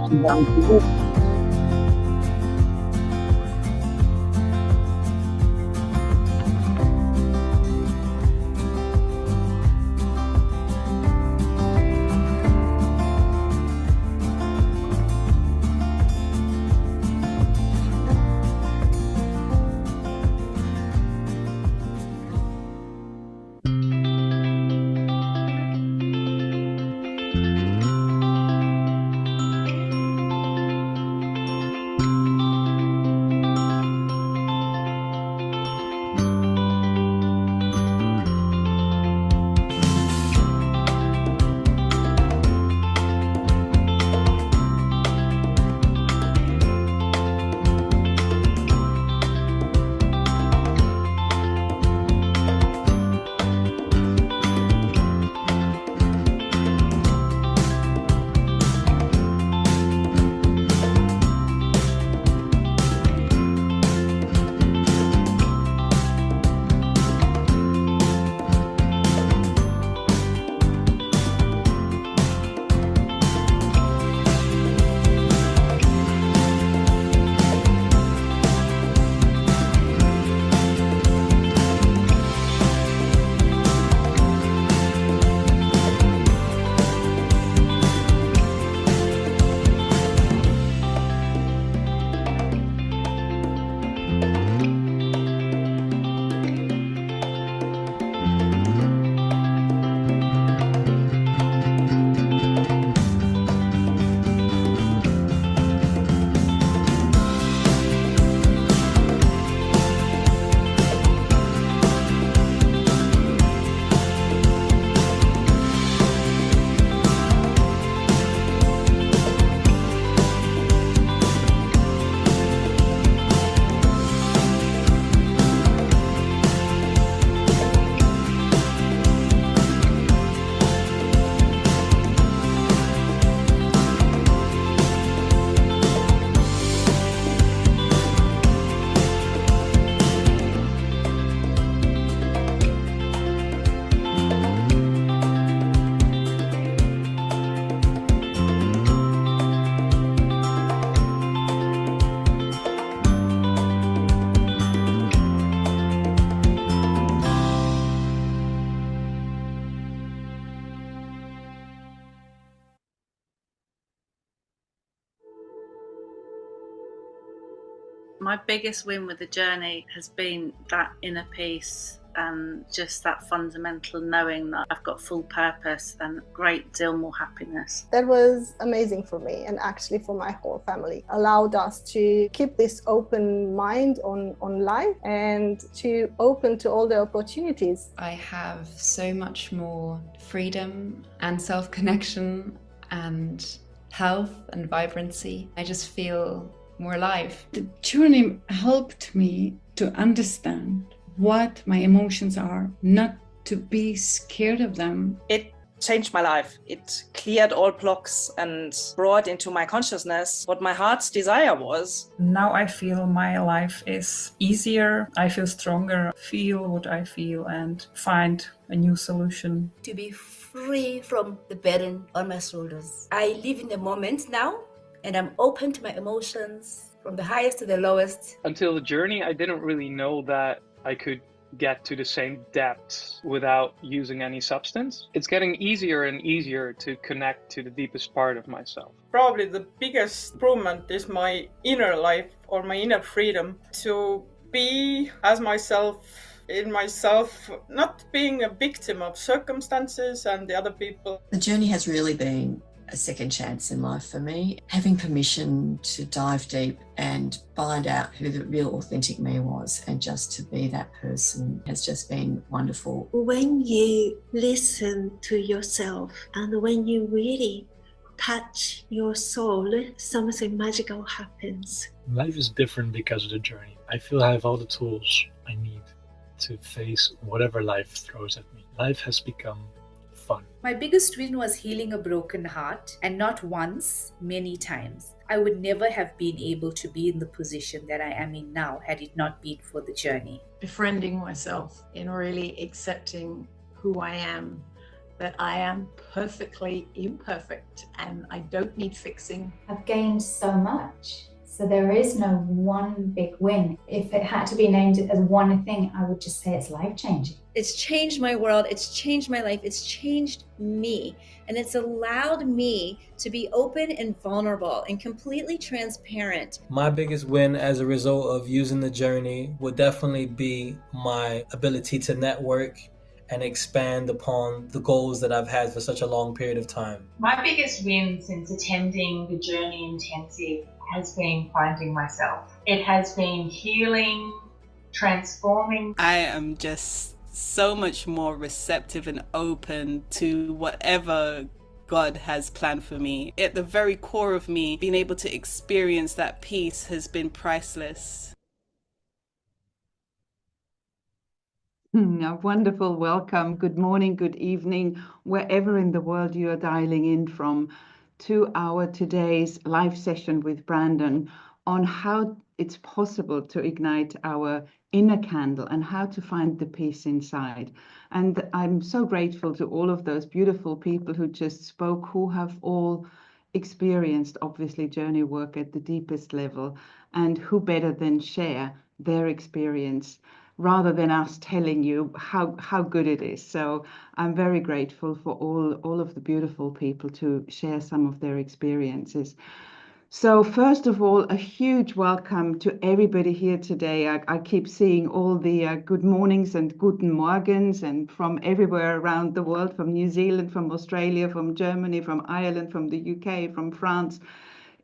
to them to live. My biggest win with the journey has been that inner peace and just that fundamental knowing that I've got full purpose and a great deal more happiness. That was amazing for me and actually for my whole family. Allowed us to keep this open mind on life and to open to all the opportunities. I have so much more freedom and self-connection and health and vibrancy. I just feel more alive. The journey helped me to understand what my emotions are, not to be scared of them. It changed my life. It cleared all blocks and brought into my consciousness what my heart's desire was. Now I feel my life is easier. I feel stronger, feel what I feel and find a new solution. To be free from the burden on my shoulders. I live in the moment now and I'm open to my emotions from the highest to the lowest. Until the journey, I didn't really know that I could get to the same depth without using any substance. It's getting easier and easier to connect to the deepest part of myself. Probably the biggest improvement is my inner life or my inner freedom to be as myself, in myself, not being a victim of circumstances and the other people. The journey has really been a second chance in life for me. Having permission to dive deep and find out who the real authentic me was and just to be that person has just been wonderful. When you listen to yourself and when you really touch your soul, something magical happens. Life is different because of the journey. I feel I have all the tools I need to face whatever life throws at me. Life has become fun. My biggest win was healing a broken heart, and not once, many times. I would never have been able to be in the position that I am in now had it not been for the journey. Befriending myself in really accepting who I am that I am perfectly imperfect and I don't need fixing. I've gained so much. So there is no one big win. If it had to be named as one thing, I would just say it's life-changing. It's changed my world, it's changed my life, it's changed me. And it's allowed me to be open and vulnerable and completely transparent. My biggest win as a result of using the journey would definitely be my ability to network and expand upon the goals that I've had for such a long period of time. My biggest win since attending the Journey Intensive has been finding myself. It has been healing, transforming. I am just so much more receptive and open to whatever God has planned for me. At the very core of me, being able to experience that peace has been priceless. A wonderful welcome. Good morning, good evening, wherever in the world you are dialing in from, to our today's live session with Brandon on how it's possible to ignite our inner candle and how to find the peace inside. And I'm so grateful to all of those beautiful people who just spoke, who have all experienced, obviously, journey work at the deepest level, and who better than share their experience rather than us telling you how good it is. So I'm very grateful for all of the beautiful people to share some of their experiences. So first of all, a huge welcome to everybody here today. I keep seeing all the good mornings and guten morgens, and from everywhere around the world, from New Zealand, from Australia, from Germany, from Ireland, from the UK, from France.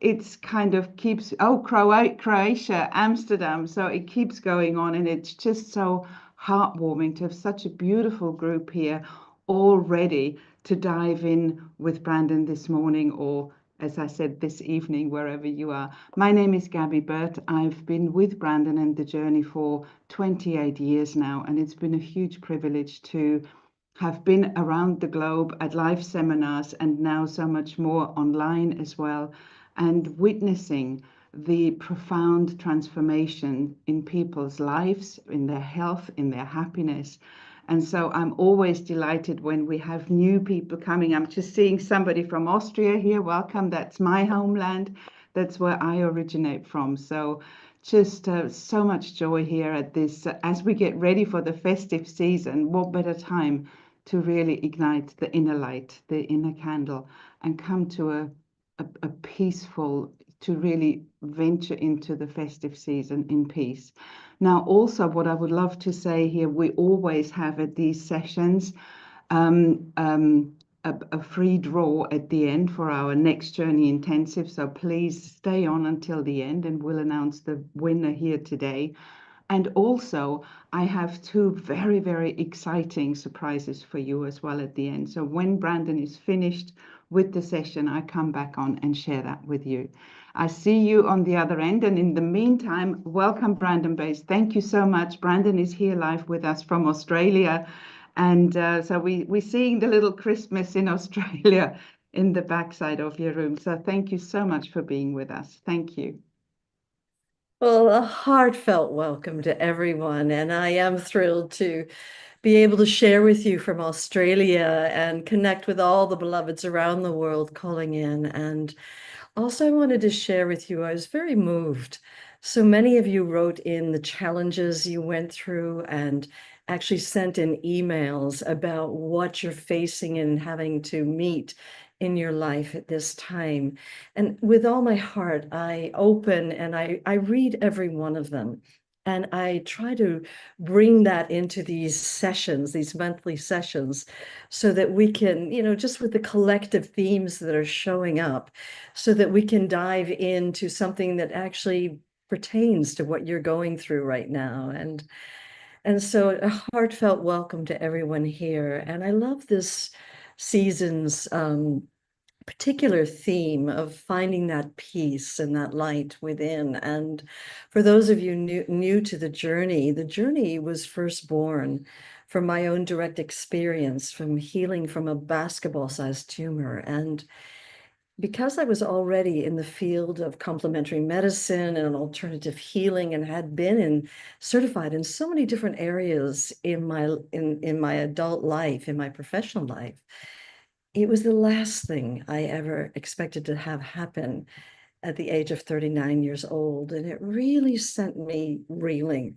It's kind of keeps, Croatia, Amsterdam. So it keeps going on, and it's just so heartwarming to have such a beautiful group here all ready to dive in with Brandon this morning, or as I said, this evening, wherever you are. My name is Gabby Burt. I've been with Brandon and the journey for 28 years now, and it's been a huge privilege to have been around the globe at live seminars and now so much more online as well, and witnessing the profound transformation in people's lives, in their health, in their happiness. And so I'm always delighted when we have new people coming. I'm just seeing somebody from Austria here. Welcome. That's my homeland. That's where I originate from. So just so much joy here at this. As we get ready for the festive season, what better time to really ignite the inner light, the inner candle, and come to a peaceful, to really venture into the festive season in peace. Now, also what I would love to say here, we always have at these sessions a free draw at the end for our next Journey Intensive. So please stay on until the end and we'll announce the winner here today. And also, I have two very, very exciting surprises for you as well at the end. So when Brandon is finished with the session, I come back on and share that with you. I see you on the other end. And in the meantime, welcome, Brandon Bays. Thank you so much. Brandon is here live with us from Australia. And so we're seeing the little Christmas in Australia in the backside of your room. So thank you so much for being with us. Thank you. Well, a heartfelt welcome to everyone, and I am thrilled to be able to share with you from Australia and connect with all the beloveds around the world calling in. And also I wanted to share with you, I was very moved. So many of you wrote in the challenges you went through and actually sent in emails about what you're facing and having to meet in your life at this time. And with all my heart, I open and I read every one of them. And I try to bring that into these sessions, these monthly sessions, so that we can, just with the collective themes that are showing up, so that we can dive into something that actually pertains to what you're going through right now. And so a heartfelt welcome to everyone here. And I love this season's particular theme of finding that peace and that light within. And for those of you new to the journey was first born from my own direct experience from healing from a basketball-sized tumor. And because I was already in the field of complementary medicine and alternative healing and had been certified in so many different areas in my adult life, in my professional life, it was the last thing I ever expected to have happen at the age of 39 years old. And it really sent me reeling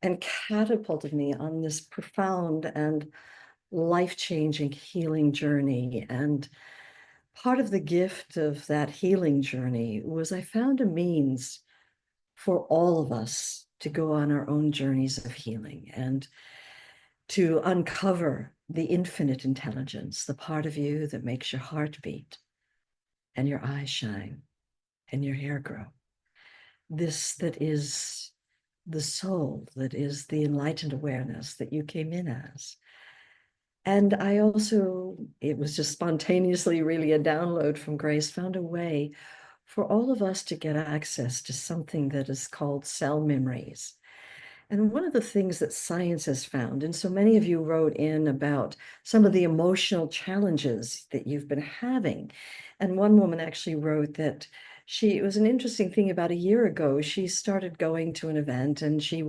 and catapulted me on this profound and life-changing healing journey. And part of the gift of that healing journey was I found a means for all of us to go on our own journeys of healing and to uncover the infinite intelligence, the part of you that makes your heart beat and your eyes shine and your hair grow. This that is the soul, that is the enlightened awareness that you came in as. And I also, it was just spontaneously really a download from Grace, found a way for all of us to get access to something that is called cell memories. And one of the things that science has found, and so many of you wrote in about some of the emotional challenges that you've been having. And one woman actually wrote that it was an interesting thing about a year ago, she started going to an event and she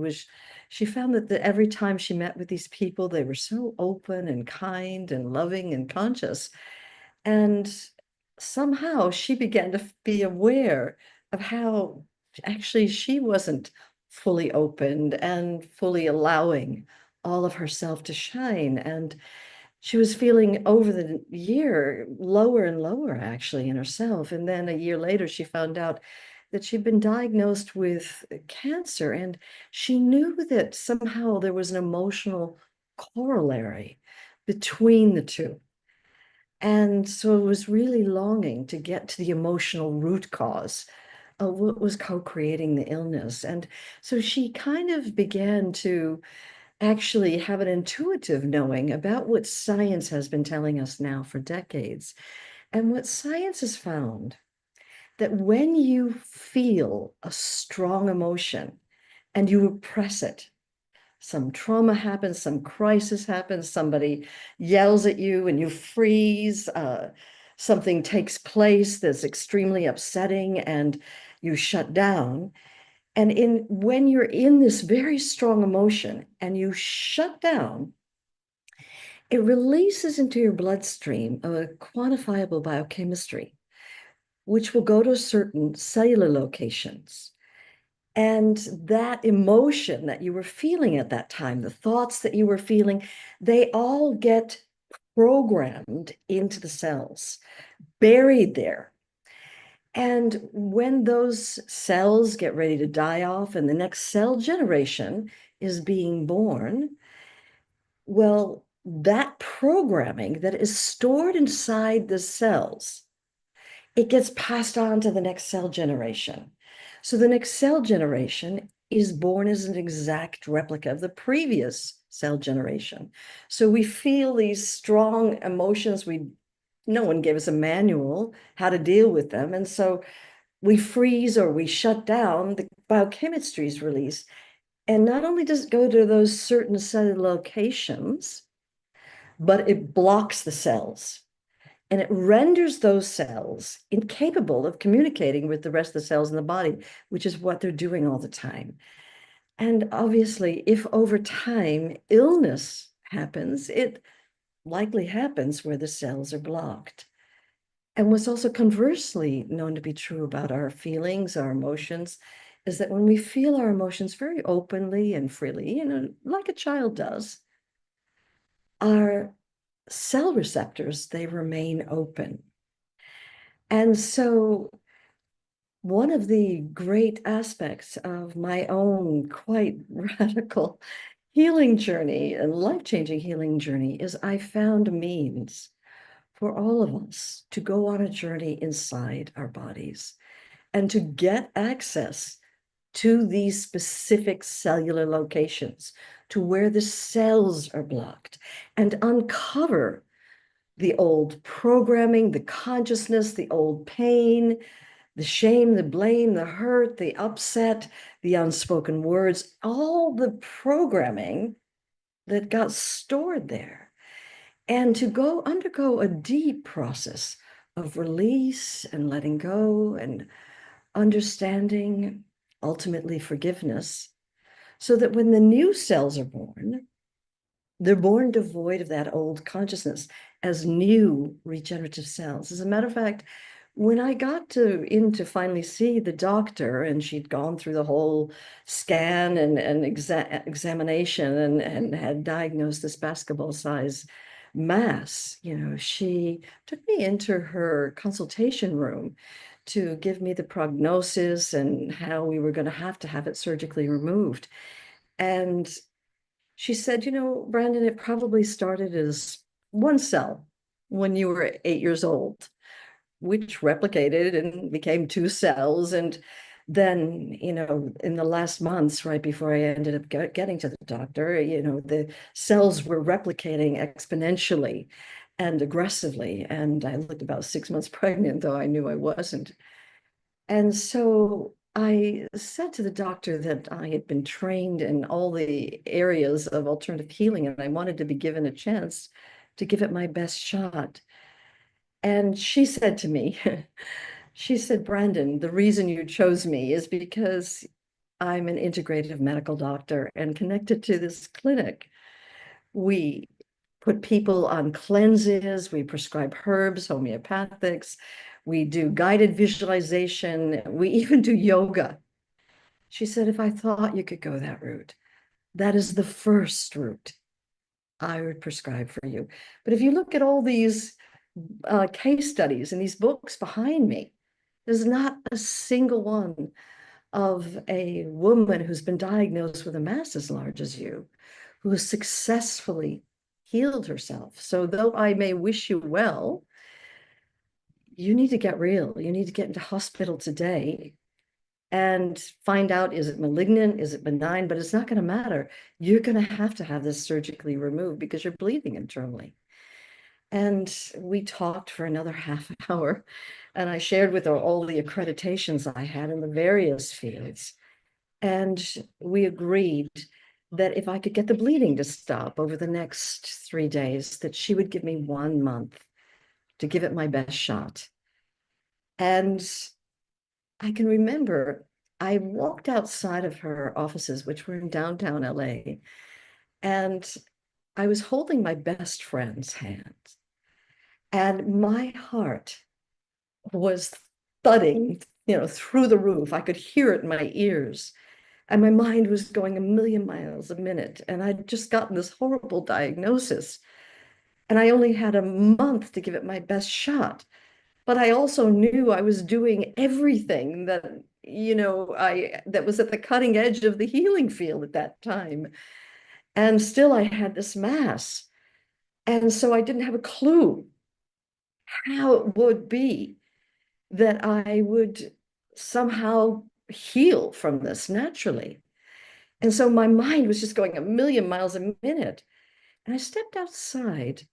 found that every time she met with these people, they were so open and kind and loving and conscious. And somehow she began to be aware of how actually she wasn't fully opened and fully allowing all of herself to shine. And she was feeling over the year lower and lower actually in herself. And then a year later, she found out that she'd been diagnosed with cancer. And she knew that somehow there was an emotional corollary between the two. And so it was really longing to get to the emotional root cause of what was co-creating the illness. And so she kind of began to actually have an intuitive knowing about what science has been telling us now for decades. And what science has found, that when you feel a strong emotion and you repress it, some trauma happens, some crisis happens, somebody yells at you and you freeze, something takes place that's extremely upsetting and you shut down. And when you're in this very strong emotion and you shut down, it releases into your bloodstream a quantifiable biochemistry, which will go to certain cellular locations. And that emotion that you were feeling at that time, the thoughts that you were feeling, they all get programmed into the cells, buried there. And when those cells get ready to die off and the next cell generation is being born, well, that programming that is stored inside the cells, it gets passed on to the next cell generation. So the next cell generation is born as an exact replica of the previous cell generation. So we feel these strong emotions. No one gave us a manual how to deal with them. And so we freeze or we shut down, the biochemistry is released. And not only does it go to those certain cellular locations, but it blocks the cells. And it renders those cells incapable of communicating with the rest of the cells in the body, which is what they're doing all the time. And obviously, if over time illness happens, it likely happens where the cells are blocked. And what's also conversely known to be true about our feelings, our emotions, is that when we feel our emotions very openly and freely, like a child does, our cell receptors, they remain open. And so one of the great aspects of my own quite radical healing journey and life-changing healing journey is I found a means for all of us to go on a journey inside our bodies and to get access to these specific cellular locations, to where the cells are blocked, and uncover the old programming, the consciousness, the old pain, the shame, the blame, the hurt, the upset, the unspoken words, all the programming that got stored there. And to undergo a deep process of release and letting go and understanding, ultimately forgiveness, so that when the new cells are born, they're born devoid of that old consciousness as new regenerative cells. As a matter of fact, when I got in to finally see the doctor, and she'd gone through the whole scan and examination and had diagnosed this basketball size mass, she took me into her consultation room to give me the prognosis and how we were going to have it surgically removed. And she said, Brandon, it probably started as one cell when you were 8 years old, which replicated and became two cells. And then, in the last months, right before I ended up getting to the doctor, the cells were replicating exponentially and aggressively. And I looked about 6 months pregnant, though I knew I wasn't. And so I said to the doctor that I had been trained in all the areas of alternative healing, and I wanted to be given a chance to give it my best shot. And she said to me, she said, Brandon, the reason you chose me is because I'm an integrative medical doctor and connected to this clinic. We put people on cleanses, we prescribe herbs, homeopathics, we do guided visualization, we even do yoga. She said, if I thought you could go that route, that is the first route I would prescribe for you. But if you look at all these case studies and these books behind me, there's not a single one of a woman who's been diagnosed with a mass as large as you, who has successfully healed herself. So though I may wish you well, you need to get real. You need to get into hospital today and find out, is it malignant? Is it benign? But it's not going to matter. You're going to have this surgically removed because you're bleeding internally. And we talked for another half hour, and I shared with her all the accreditations I had in the various fields. And we agreed that if I could get the bleeding to stop over the next 3 days, that she would give me 1 month to give it my best shot. And I can remember I walked outside of her offices, which were in downtown LA, and I was holding my best friend's hand. And my heart was thudding, through the roof. I could hear it in my ears. And my mind was going a million miles a minute. And I'd just gotten this horrible diagnosis. And I only had a month to give it my best shot. But I also knew I was doing everything that, that was at the cutting edge of the healing field at that time. And still I had this mass. And so I didn't have a clue how it would be that I would somehow heal from this naturally. And so my mind was just going a million miles a minute. And I stepped outside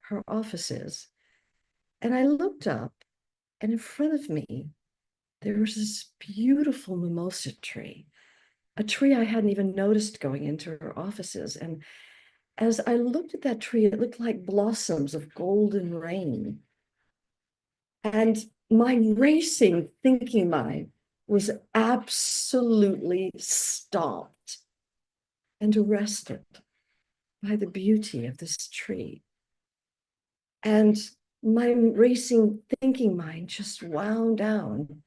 her offices and I looked up, and in front of me, there was this beautiful mimosa tree, a tree I hadn't even noticed going into her offices. And as I looked at that tree, it looked like blossoms of golden rain. And my racing thinking mind was absolutely stopped and arrested by the beauty of this tree. And my racing thinking mind just wound down,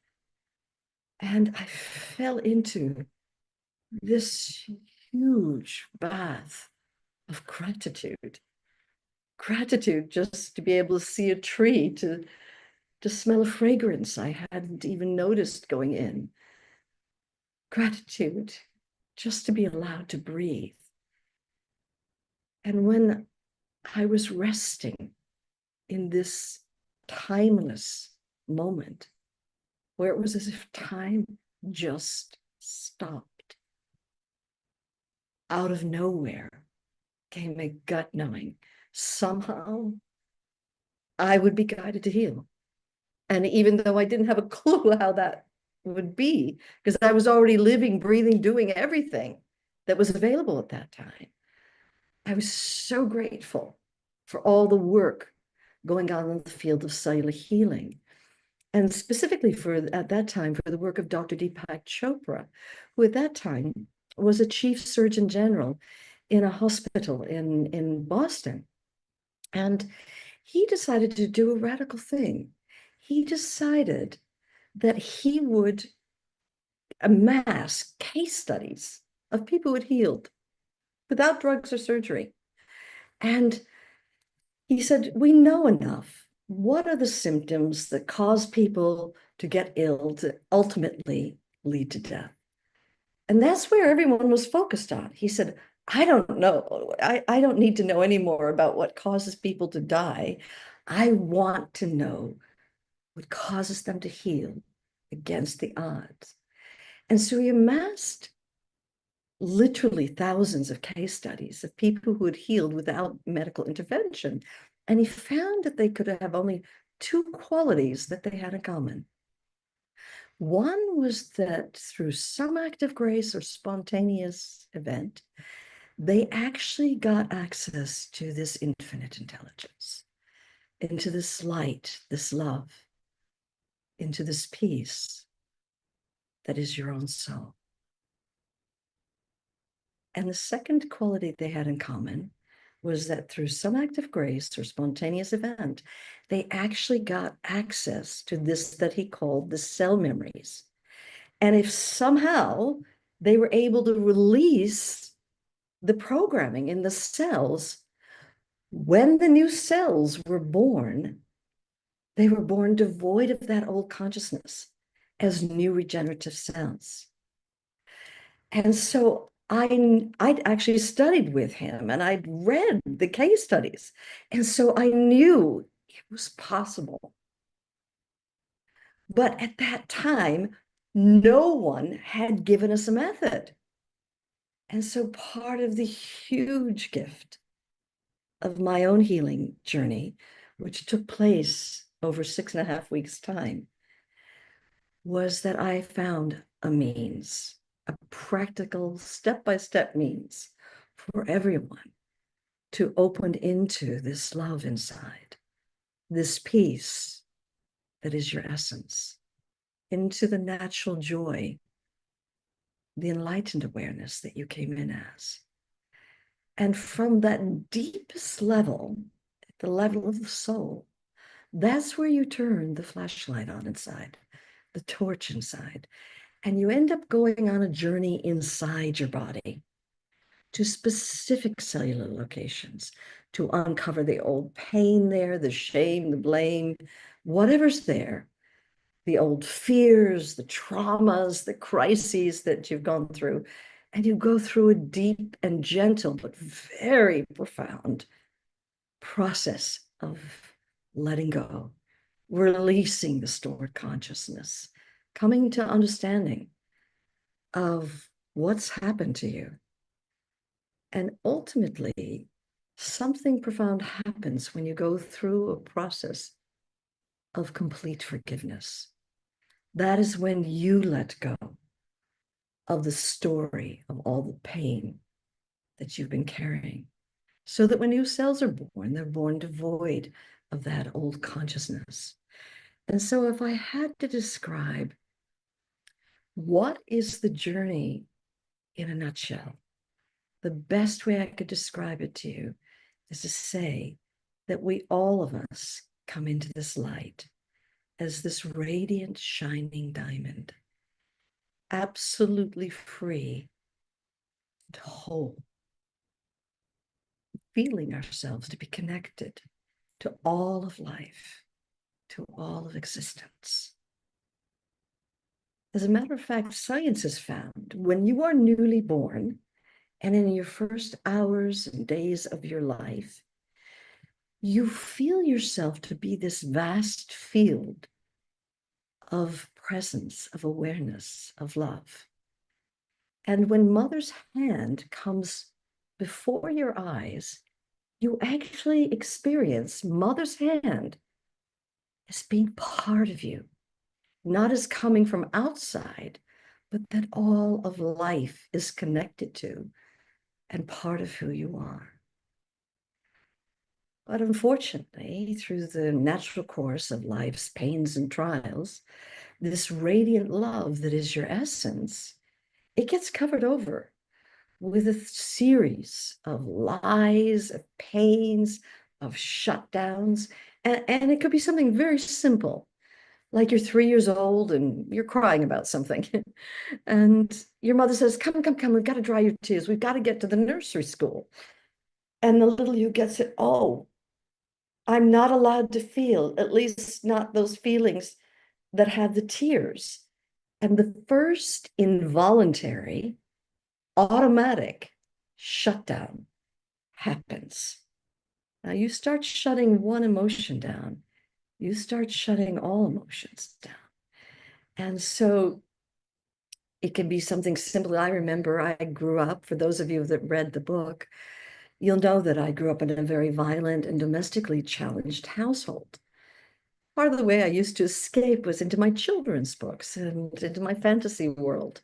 and I fell into this huge bath of gratitude. Gratitude just to be able to see a tree, to smell a fragrance I hadn't even noticed going in. Gratitude just to be allowed to breathe. And when I was resting in this timeless moment, where it was as if time just stopped, out of nowhere came a gut knowing. Somehow I would be guided to heal. And even though I didn't have a clue how that would be, because I was already living, breathing, doing everything that was available at that time, I was so grateful for all the work going on in the field of cellular healing. And specifically at that time, for the work of Dr. Deepak Chopra, who at that time was a chief surgeon general in a hospital in Boston. And he decided to do a radical thing. He decided that he would amass case studies of people who had healed without drugs or surgery. And he said, we know enough. What are the symptoms that cause people to get ill, to ultimately lead to death? And that's where everyone was focused on. He said, I don't know. I don't need to know any more about what causes people to die. I want to know what causes them to heal against the odds. And so he amassed literally thousands of case studies of people who had healed without medical intervention. And he found that they could have only two qualities that they had in common. One was that through some act of grace or spontaneous event, they actually got access to this infinite intelligence, into this light, this love, into this peace that is your own soul. And the second quality they had in common was that through some act of grace or spontaneous event, they actually got access to this that he called the cell memories. And if somehow they were able to release the programming in the cells, when the new cells were born, they were born devoid of that old consciousness as new regenerative cells. And so I'd actually studied with him and I'd read the case studies. And so I knew it was possible. But at that time, no one had given us a method. And so part of the huge gift of my own healing journey, which took place over 6.5 weeks' time, was that I found a means, a practical step-by-step means for everyone to open into this love inside, this peace that is your essence, into the natural joy, the enlightened awareness that you came in as. And from that deepest level, the level of the soul, that's where you turn the flashlight on inside, the torch inside. And you end up going on a journey inside your body to specific cellular locations to uncover the old pain there, the shame, the blame, whatever's there, the old fears, the traumas, the crises that you've gone through. And you go through a deep and gentle, but very profound process of letting go, releasing the stored consciousness, coming to understanding of what's happened to you. And ultimately, something profound happens when you go through a process of complete forgiveness. That is when you let go of the story of all the pain that you've been carrying, so that when new cells are born, they're born devoid of that old consciousness. And so if I had to describe what is the journey in a nutshell, the best way I could describe it to you is to say that we, all of us, come into this light as this radiant, shining diamond, absolutely free and whole, feeling ourselves to be connected to all of life, to all of existence. As a matter of fact, science has found when you are newly born and in your first hours and days of your life, you feel yourself to be this vast field of presence, of awareness, of love. And when mother's hand comes before your eyes, you actually experience mother's hand as being part of you, not as coming from outside, but that all of life is connected to and part of who you are. But unfortunately, through the natural course of life's pains and trials, this radiant love that is your essence, it gets covered over with a series of lies, of pains, of shutdowns. And it could be something very simple, like you're 3 years old and you're crying about something. And your mother says, come, come, come, we've got to dry your tears. We've got to get to the nursery school. And the little you gets it, oh, I'm not allowed to feel, at least not those feelings that have the tears. And the first involuntary, automatic shutdown happens. Now you start shutting one emotion down, you start shutting all emotions down. And so it can be something simple. I remember I grew up, for those of you that read the book, you'll know that I grew up in a very violent and domestically challenged household. Part of the way I used to escape was into my children's books and into my fantasy world.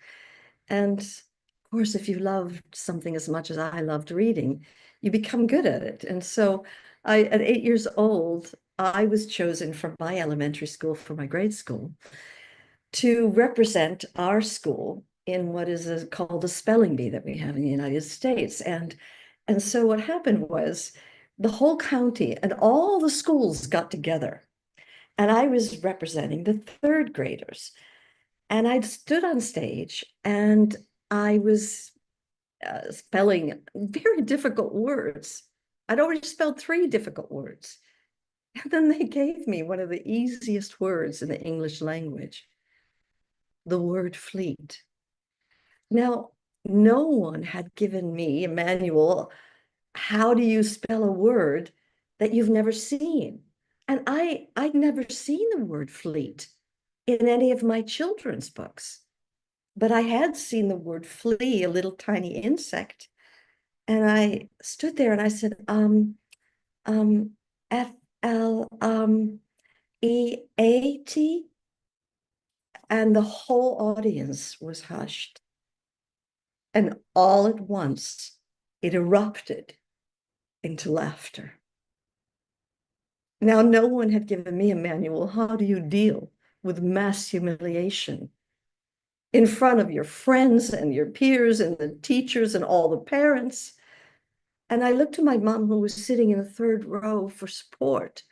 And of course, if you loved something as much as I loved reading, you become good at it. And so at 8 years old, I was chosen from my elementary school for my grade school to represent our school in what is called a spelling bee that we have in the United States. And so what happened was the whole county and all the schools got together, and I was representing the third graders. And I stood on stage and I was spelling very difficult words. I'd already spelled 3 difficult words. And then they gave me one of the easiest words in the English language, the word fleet. Now, no one had given me a manual. How do you spell a word that you've never seen? And I'd never seen the word fleet in any of my children's books. But I had seen the word flea, a little tiny insect. And I stood there and I said, F-L-E-A-T. And the whole audience was hushed. And all at once, it erupted into laughter. Now, no one had given me a manual. How do you deal with mass humiliation in front of your friends and your peers and the teachers and all the parents? And I looked to my mom, who was sitting in the 3rd row, for support.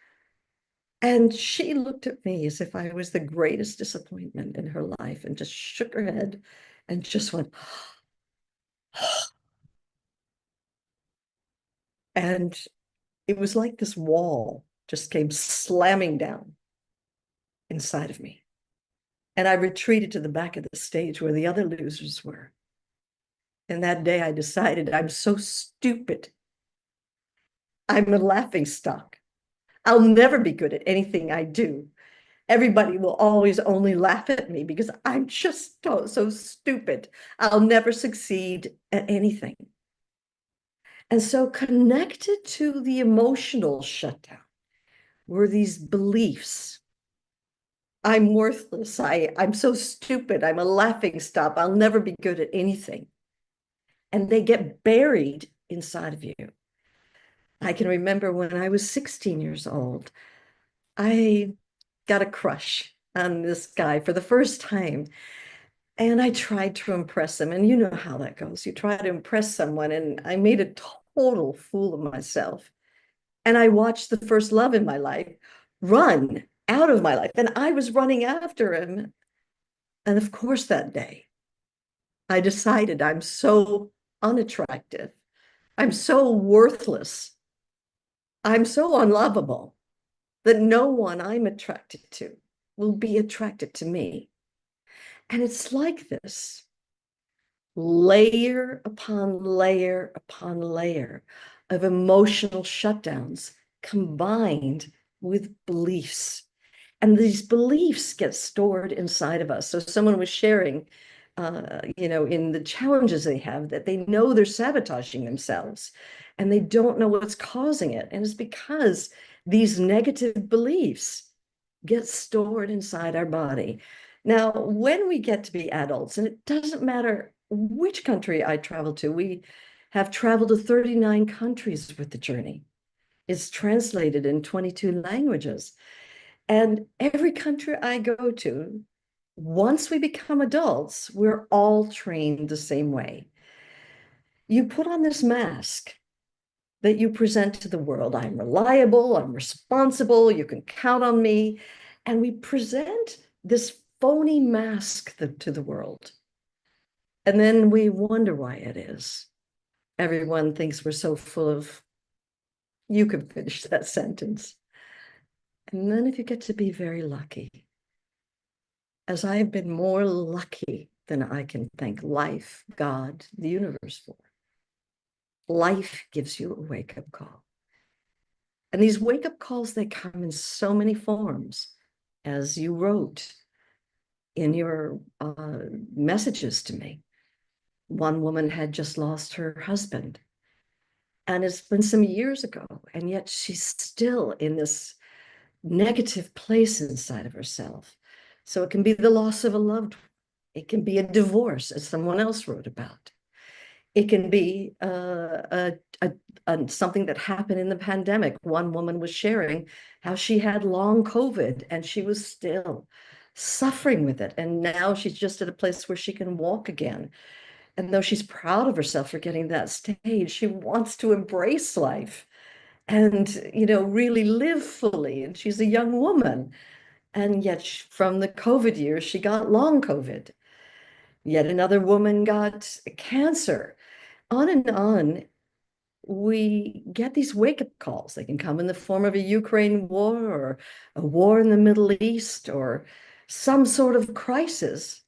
And she looked at me as if I was the greatest disappointment in her life and just shook her head and just went, and it was like this wall just came slamming down inside of me. And I retreated to the back of the stage where the other losers were. And that day I decided, I'm so stupid. I'm a laughing stock. I'll never be good at anything I do. Everybody will always only laugh at me because I'm just so stupid. I'll never succeed at anything. And so connected to the emotional shutdown were these beliefs. I'm worthless. I'm so stupid. I'm a laughing stock. I'll never be good at anything. And they get buried inside of you. I can remember when I was 16 years old, I got a crush on this guy for the first time. And I tried to impress him. And you know how that goes. You try to impress someone, and I made a total fool of myself. And I watched the first love in my life run out of my life. And I was running after him. And of course, that day, I decided I'm so unattractive. I'm so worthless. I'm so unlovable that no one I'm attracted to will be attracted to me. And it's like this, layer upon layer upon layer of emotional shutdowns combined with beliefs. And these beliefs get stored inside of us. So someone was sharing, in the challenges they have, that they know they're sabotaging themselves and they don't know what's causing it. And it's because these negative beliefs get stored inside our body. Now, when we get to be adults, and it doesn't matter which country I travel to, we have traveled to 39 countries with the journey. It's translated in 22 languages. And every country I go to, once we become adults, we're all trained the same way. You put on this mask that you present to the world. I'm reliable, I'm responsible, you can count on me. And we present this phony mask to the world. And then we wonder why it is. Everyone thinks we're so full of, you could finish that sentence. And then if you get to be very lucky, as I have been more lucky than I can thank life, God, the universe for, life gives you a wake-up call. And these wake-up calls, they come in so many forms, as you wrote in your messages to me. One woman had just lost her husband, and it's been some years ago, and yet she's still in this negative place inside of herself. So it can be the loss of a loved one. It can be a divorce, as someone else wrote about. It can be something that happened in the pandemic. One woman was sharing how she had long COVID and she was still suffering with it. And now she's just at a place where she can walk again. And though she's proud of herself for getting that stage, she wants to embrace life and, you know, really live fully. And she's a young woman. And yet from the COVID years, she got long COVID. Yet another woman got cancer. On and on, we get these wake-up calls. They can come in the form of a Ukraine war or a war in the Middle East or some sort of crisis.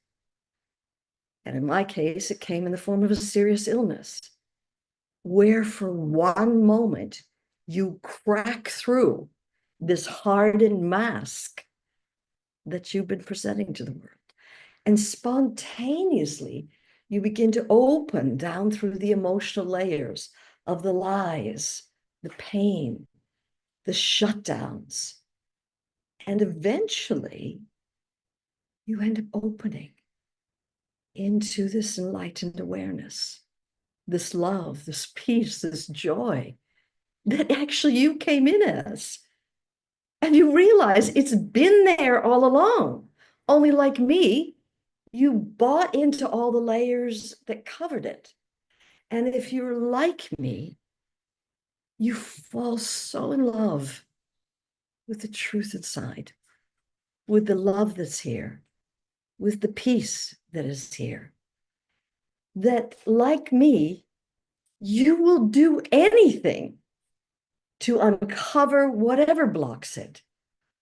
And in my case, it came in the form of a serious illness, where for one moment you crack through this hardened mask that you've been presenting to the world. And spontaneously, you begin to open down through the emotional layers of the lies, the pain, the shutdowns. And eventually, you end up opening into this enlightened awareness, this love, this peace, this joy that actually you came in as. And you realize it's been there all along. Only like me, you bought into all the layers that covered it. And if you're like me, you fall so in love with the truth inside, with the love that's here, with the peace that is here, that like me, you will do anything to uncover whatever blocks it,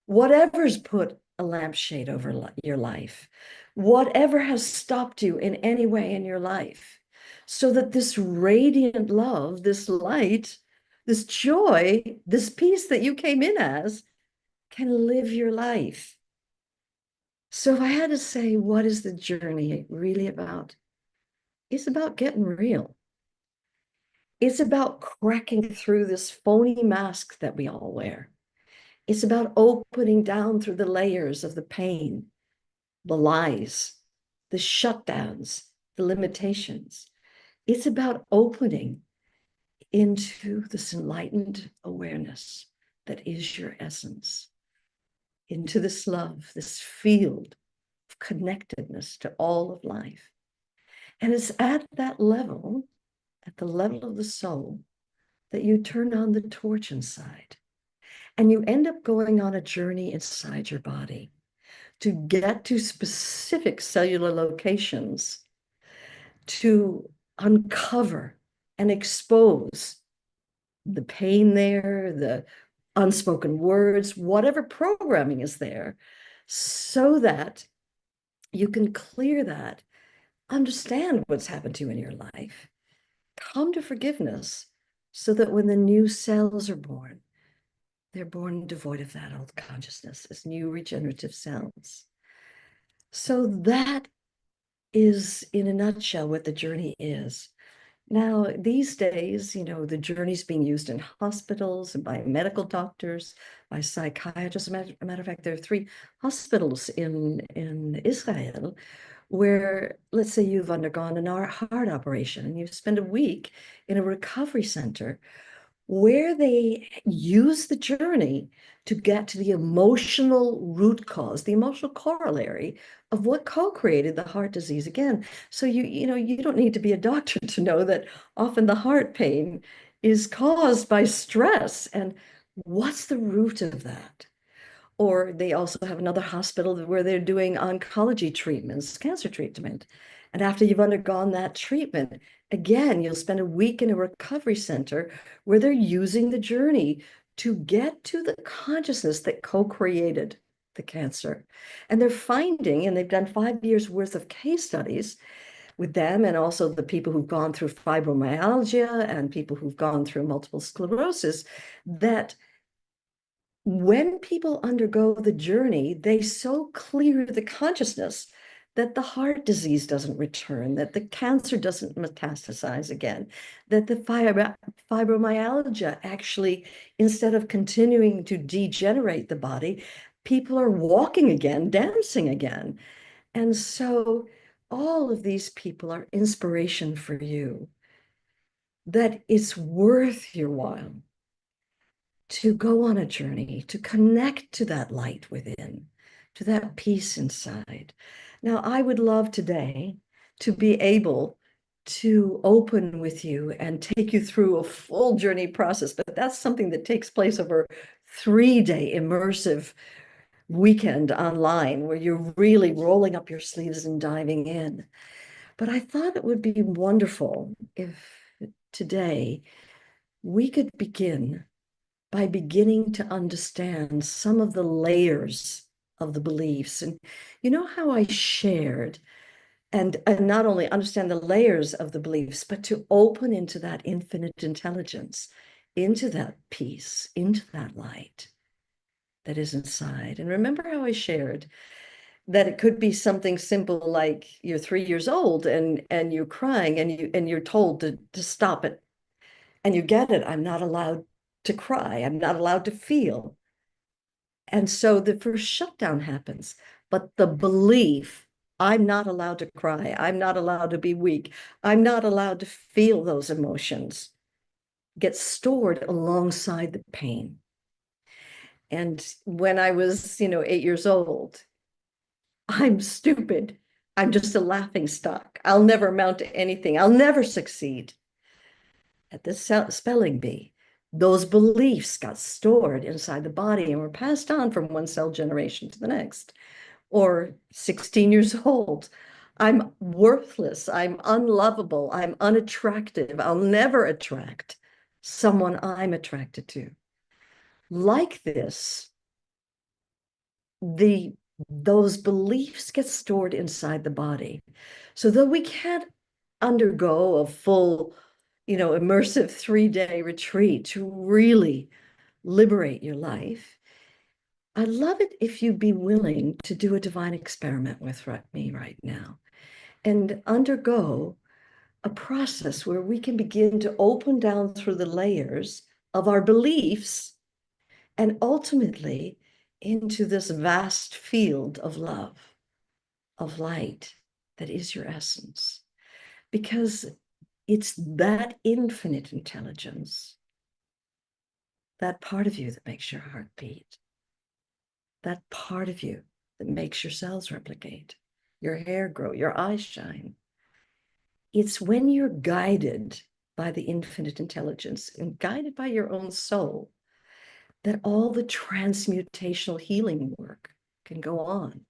whatever's put a lampshade over your life, whatever has stopped you in any way in your life, so that this radiant love, this light, this joy, this peace that you came in as can live your life. So if I had to say, what is the journey really about? It's about getting real. It's about cracking through this phony mask that we all wear. It's about opening down through the layers of the pain, the lies, the shutdowns, the limitations. It's about opening into this enlightened awareness that is your essence, into this love, this field of connectedness to all of life. And it's at that level, at the level of the soul, that you turn on the torch inside. And you end up going on a journey inside your body to get to specific cellular locations to uncover and expose the pain there, the unspoken words, whatever programming is there, so that you can clear that, understand what's happened to you in your life, come to forgiveness, so that when the new cells are born, they're born devoid of that old consciousness as new regenerative cells. So that is, in a nutshell, what the journey is. Now, these days, you know, the journey is being used in hospitals and by medical doctors, by psychiatrists. As a matter of fact, there are 3 hospitals in Israel where, let's say you've undergone a heart operation and you spend a week in a recovery center where they use the journey to get to the emotional root cause, the emotional corollary of what co-created the heart disease again. So you don't need to be a doctor to know that often the heart pain is caused by stress. And what's the root of that? Or they also have another hospital where they're doing oncology treatments, cancer treatment. And after you've undergone that treatment, again, you'll spend a week in a recovery center where they're using the journey to get to the consciousness that co-created the cancer. And they're finding, and they've done 5 years worth of case studies with them, and also the people who've gone through fibromyalgia and people who've gone through multiple sclerosis, that when people undergo the journey, they so clear the consciousness that the heart disease doesn't return, that the cancer doesn't metastasize again, that the fibromyalgia actually, instead of continuing to degenerate the body, people are walking again, dancing again. And so all of these people are inspiration for you, that it's worth your while to go on a journey, to connect to that light within, to that peace inside. Now, I would love today to be able to open with you and take you through a full journey process, but that's something that takes place over 3-day immersive weekend online where you're really rolling up your sleeves and diving in. But I thought it would be wonderful if today we could begin by beginning to understand some of the layers of the beliefs. And you know how I shared, and not only understand the layers of the beliefs, but to open into that infinite intelligence, into that peace, into that light that is inside. And remember how I shared that it could be something simple like you're 3 years old and you're crying and you're told to stop it. And you get it. I'm not allowed to cry. I'm not allowed to feel. And so the first shutdown happens. But the belief, I'm not allowed to cry. I'm not allowed to be weak. I'm not allowed to feel those emotions, gets stored alongside the pain. And when I was, 8 years old, I'm stupid. I'm just a laughing stock. I'll never amount to anything. I'll never succeed. At the spelling bee, those beliefs got stored inside the body and were passed on from one cell generation to the next. Or 16 years old, I'm worthless, I'm unlovable, I'm unattractive, I'll never attract someone I'm attracted to. Like this, those beliefs get stored inside the body. So though we can't undergo a full immersive 3-day retreat to really liberate your life, I'd love it if you'd be willing to do a divine experiment with me right now and undergo a process where we can begin to open down through the layers of our beliefs and ultimately into this vast field of love, of light that is your essence. Because it's that infinite intelligence, that part of you that makes your heart beat, that part of you that makes your cells replicate, your hair grow, your eyes shine. It's when you're guided by the infinite intelligence and guided by your own soul that all the transmutational healing work can go on.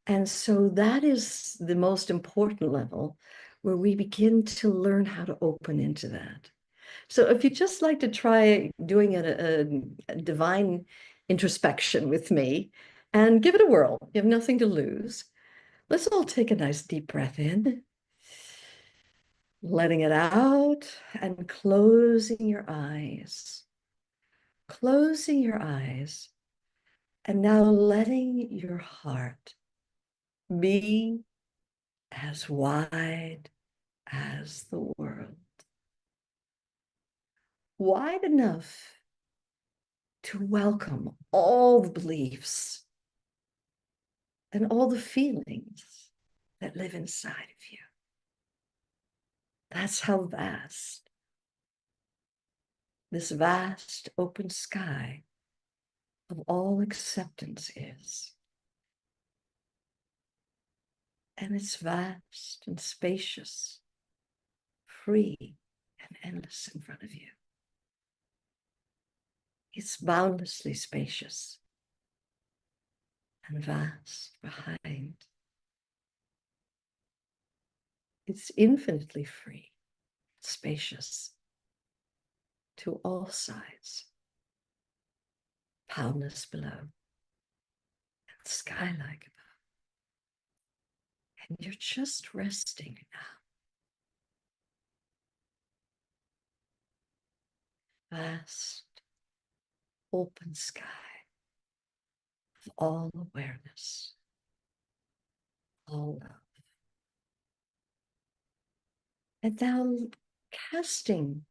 And so that is the most important level where we begin to learn how to open into that. So if you'd just like to try doing a divine introspection with me and give it a whirl, you have nothing to lose. Let's all take a nice deep breath in, letting it out and closing your eyes. Closing your eyes and now letting your heart be as wide as the world. Wide enough to welcome all the beliefs and all the feelings that live inside of you. That's how vast this vast open sky of all acceptance is. And it's vast and spacious, free and endless in front of you. It's boundlessly spacious and vast behind. It's infinitely free, spacious to all sides, boundless below, and sky-like above. And you're just resting now. Vast, open sky of all awareness, all love. And now casting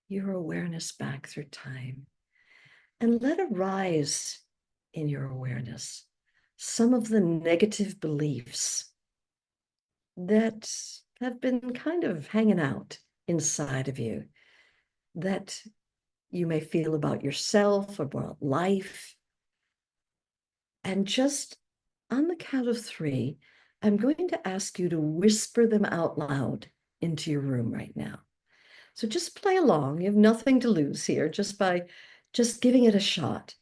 your awareness back through time and let arise in your awareness some of the negative beliefs that have been kind of hanging out inside of you that you may feel about yourself, about life. And just on the count of 3, I'm going to ask you to whisper them out loud into your room right now. So just play along. You have nothing to lose here just by just giving it a shot.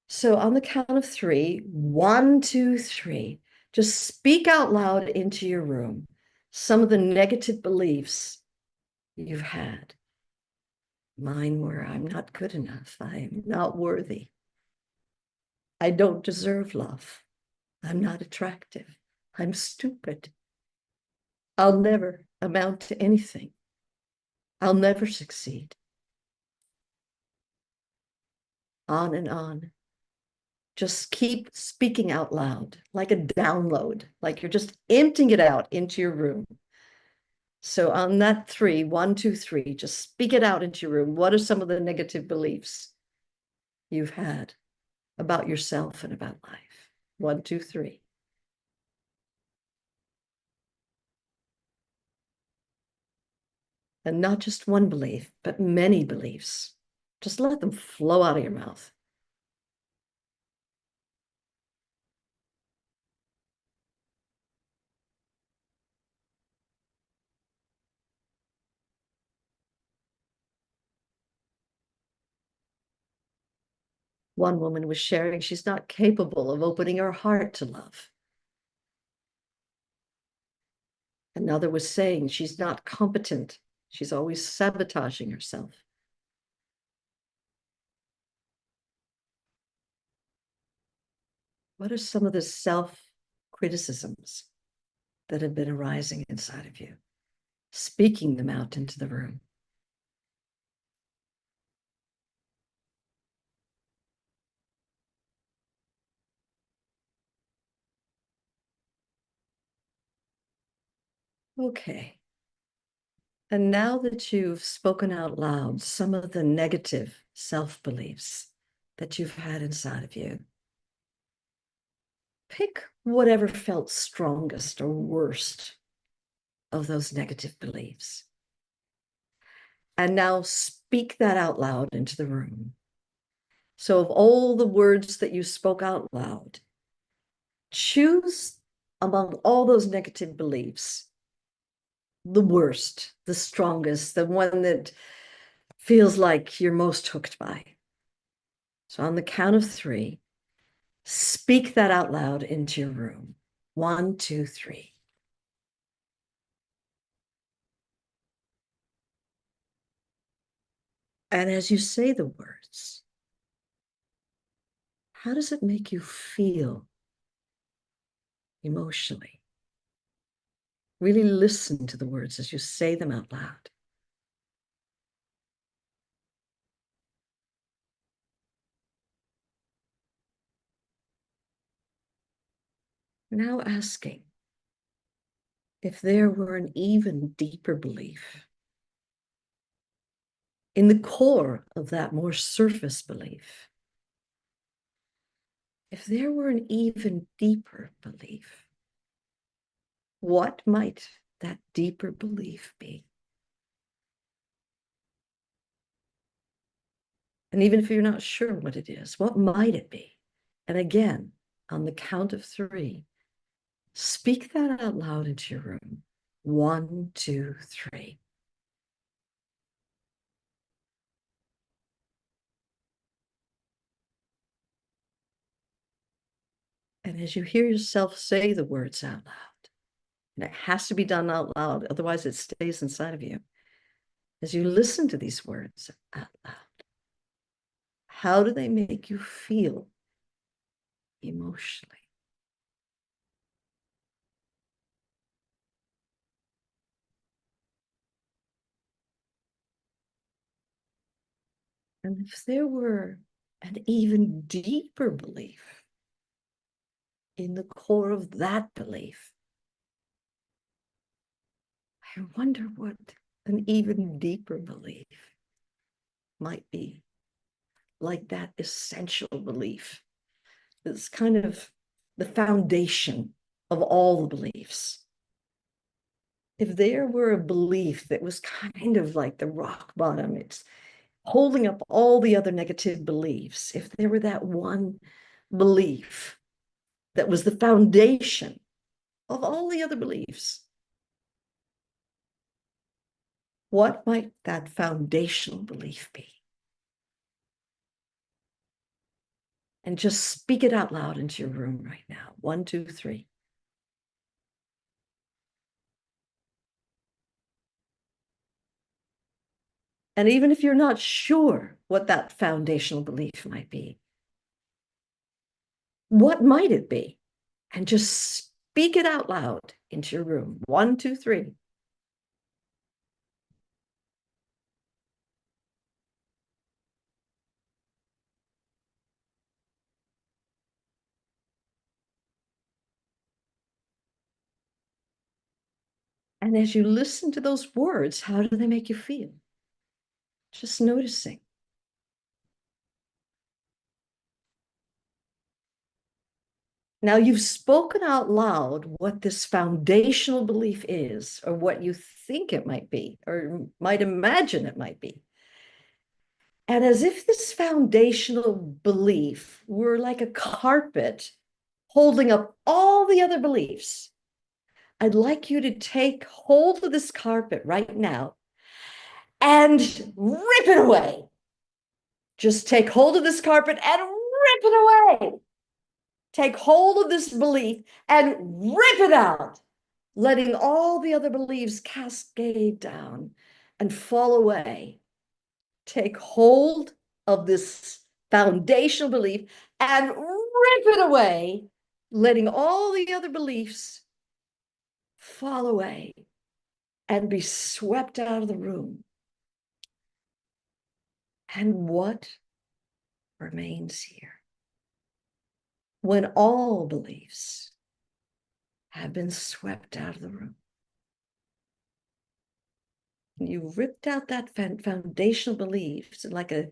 So on the count of 3, 1, 2, 3, just speak out loud into your room some of the negative beliefs you've had. Mine were, I'm not good enough. I'm not worthy. I don't deserve love. I'm not attractive. I'm stupid. I'll never amount to anything. I'll never succeed. On and on. Just keep speaking out loud, like a download, like you're just emptying it out into your room. So on that 3, 1, 2, 3, just speak it out into your room. What are some of the negative beliefs you've had about yourself and about life? 1, 2, 3. And not just one belief, but many beliefs. Just let them flow out of your mouth. One woman was sharing she's not capable of opening her heart to love. Another was saying she's not competent. She's always sabotaging herself. What are some of the self-criticisms that have been arising inside of you? Speaking them out into the room. Okay. And now that you've spoken out loud some of the negative self-beliefs that you've had inside of you, pick whatever felt strongest or worst of those negative beliefs. And now speak that out loud into the room. So of all the words that you spoke out loud, choose among all those negative beliefs the worst, the strongest, the one that feels like you're most hooked by. So on the count of 3, speak that out loud into your room. 1, 2, 3. And as you say the words, how does it make you feel emotionally? Really listen to the words as you say them out loud. Now asking if there were an even deeper belief in the core of that more surface belief, if there were an even deeper belief, what might that deeper belief be? And even if you're not sure what it is, what might it be? And again, on the count of 3, speak that out loud into your room. 1, 2, 3. And as you hear yourself say the words out loud, and it has to be done out loud, otherwise it stays inside of you. As you listen to these words out loud, how do they make you feel emotionally? And if there were an even deeper belief in the core of that belief, I wonder what an even deeper belief might be, like that essential belief. It's kind of the foundation of all the beliefs. If there were a belief that was kind of like the rock bottom, it's holding up all the other negative beliefs, if there were that one belief that was the foundation of all the other beliefs, what might that foundational belief be? And just speak it out loud into your room right now. 1, 2, 3. And even if you're not sure what that foundational belief might be, what might it be? And just speak it out loud into your room. 1, 2, 3. And as you listen to those words, how do they make you feel? Just noticing. Now you've spoken out loud what this foundational belief is, or what you think it might be, or might imagine it might be. And as if this foundational belief were like a carpet holding up all the other beliefs, I'd like you to take hold of this carpet right now and rip it away. Just take hold of this carpet and rip it away. Take hold of this belief and rip it out, letting all the other beliefs cascade down and fall away. Take hold of this foundational belief and rip it away, letting all the other beliefs fall away and be swept out of the room. And what remains here? When all beliefs have been swept out of the room, you ripped out that foundational beliefs like a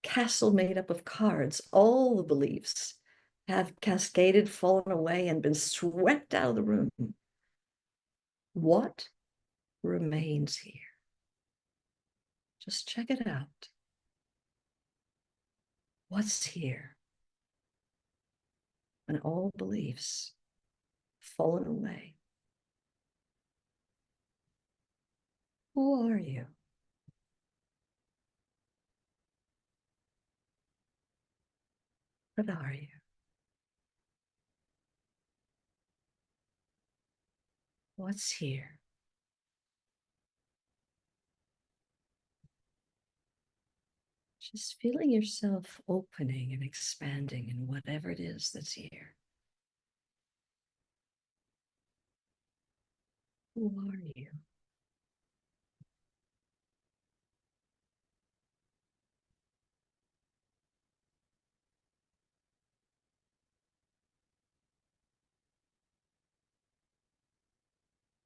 castle made up of cards. All the beliefs have cascaded, fallen away, and been swept out of the room. What remains here? Just check it out. What's here when all beliefs fallen away? Who are you? What are you? What's here? Just feeling yourself opening and expanding in whatever it is that's here. Who are you?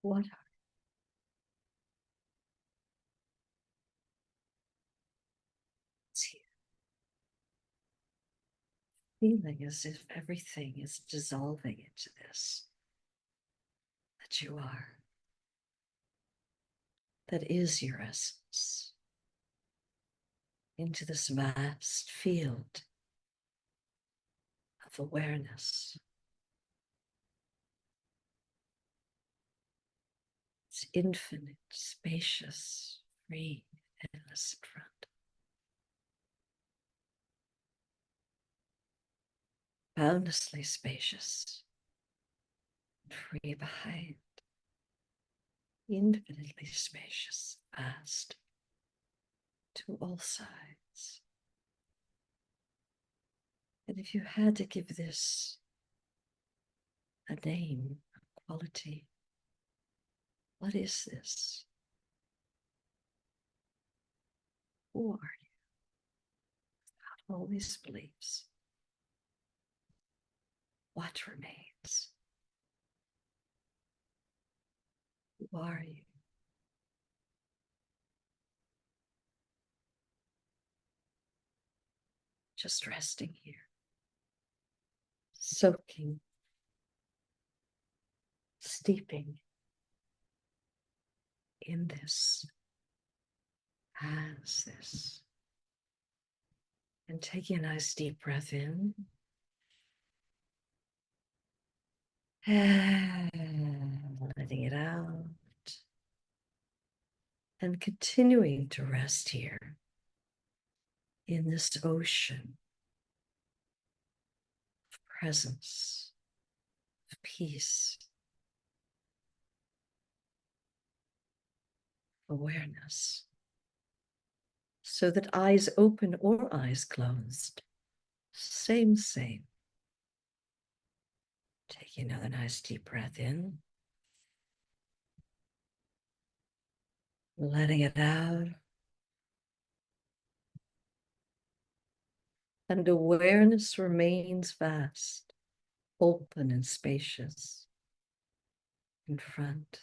What are you? Feeling as if everything is dissolving into this, that you are, that is your essence. into this vast field of awareness. It's infinite, spacious, free, endless in front. Boundlessly spacious and free behind. Infinitely spacious, vast to all sides. And if you had to give this a name, a quality, what is this? Who are you? Without all these beliefs, what remains? Who are you? Just resting here, soaking, steeping in this, as this, and taking a nice deep breath in, and letting it out, and continuing to rest here in this ocean of presence, of peace, awareness, so that eyes open or eyes closed, same. Taking another nice deep breath in, letting it out, and awareness remains vast, open and spacious in front,